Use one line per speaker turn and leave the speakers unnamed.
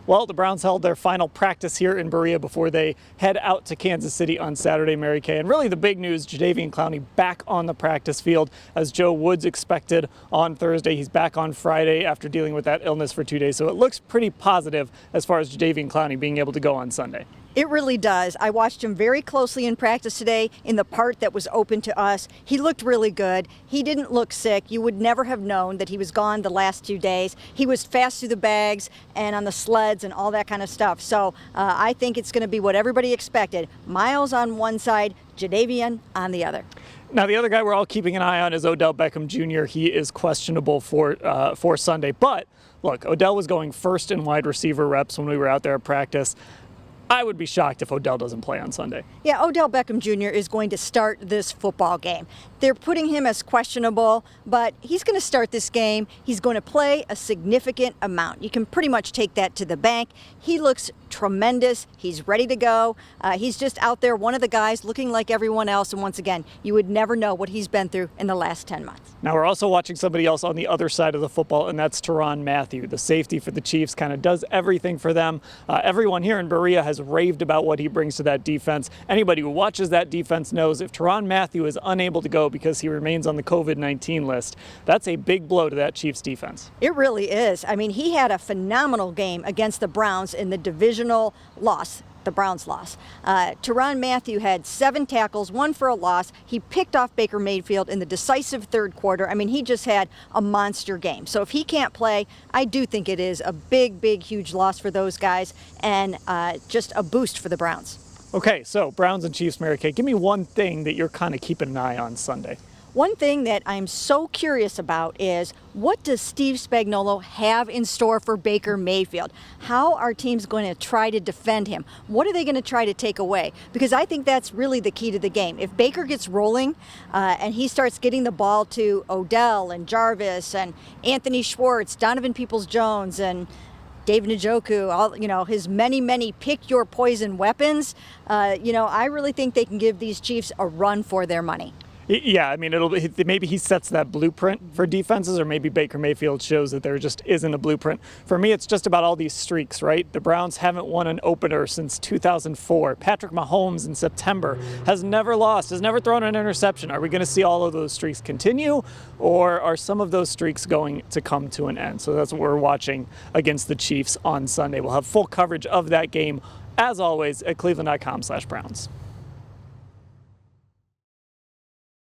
Well, the Browns held their final practice here in Berea before they head out to Kansas City on Saturday, Mary Kay. And really the big news, adaveon Clowney back on the practice field as Joe Woods expected on Thursday. He's back on Friday after dealing with that illness for 2 days. So it looks pretty positive as far as adaveon Clowney being able to go on Sunday.
It really does. I watched him very closely in practice today in the part that was open to us. He looked really good. He didn't look sick. You would never have known that he was gone the last 2 days. He was fast through the bags and on the sleds and all that kind of stuff. So I think it's going to be what everybody expected. Miles on one side, adaveon on the other.
Now, the other guy we're all keeping an eye on is Odell Beckham Jr. He is questionable for Sunday. But look, Odell was going first in wide receiver reps when we were out there at practice. I would be shocked if Odell doesn't play on Sunday.
Yeah, Odell Beckham Jr. is going to start this football game. They're putting him as questionable, but he's going to start this game. He's going to play a significant amount. You can pretty much take that to the bank. He looks tremendous. He's ready to go. He's just out there, one of the guys looking like everyone else. And once again, you would never know what he's been through in the last 10 months.
Now, we're also watching somebody else on the other side of the football, and that's Tyron Matthews. The safety for the Chiefs kind of does everything for them. Everyone here in Berea has raved about what he brings to that defense. Anybody who watches that defense knows if Tyron Matthews is unable to go because he remains on the COVID-19 list, that's a big blow to that Chiefs defense.
It really is. I mean, he had a phenomenal game against the Browns in the divisional loss. The Browns loss. Tyron Matthews had 7 tackles, 1 for a loss. He picked off Baker Mayfield in the decisive third quarter. I mean, he just had a monster game. So if he can't play, I do think it is a big, huge loss for those guys and just a boost for the Browns.
Okay, so Browns and Chiefs, Mary Kay, give me one thing that you're kind of keeping an eye on Sunday.
One thing that I'm so curious about is what does Steve Spagnuolo have in store for Baker Mayfield? How are teams going to try to defend him? What are they going to try to take away? Because I think that's really the key to the game. If Baker gets rolling and he starts getting the ball to Odell and Jarvis and Anthony Schwartz, Donovan Peoples-Jones and David Njoku, all, his many pick your poison weapons, I really think they can give these Chiefs a run for their money.
Yeah, I mean, maybe he sets that blueprint for defenses, or maybe Baker Mayfield shows that there just isn't a blueprint. For me, it's just about all these streaks, right? The Browns haven't won an opener since 2004. Patrick Mahomes in September has never lost, has never thrown an interception. Are we going to see all of those streaks continue, or are some of those streaks going to come to an end? So that's what we're watching against the Chiefs on Sunday. We'll have full coverage of that game, as always, at cleveland.com/Browns.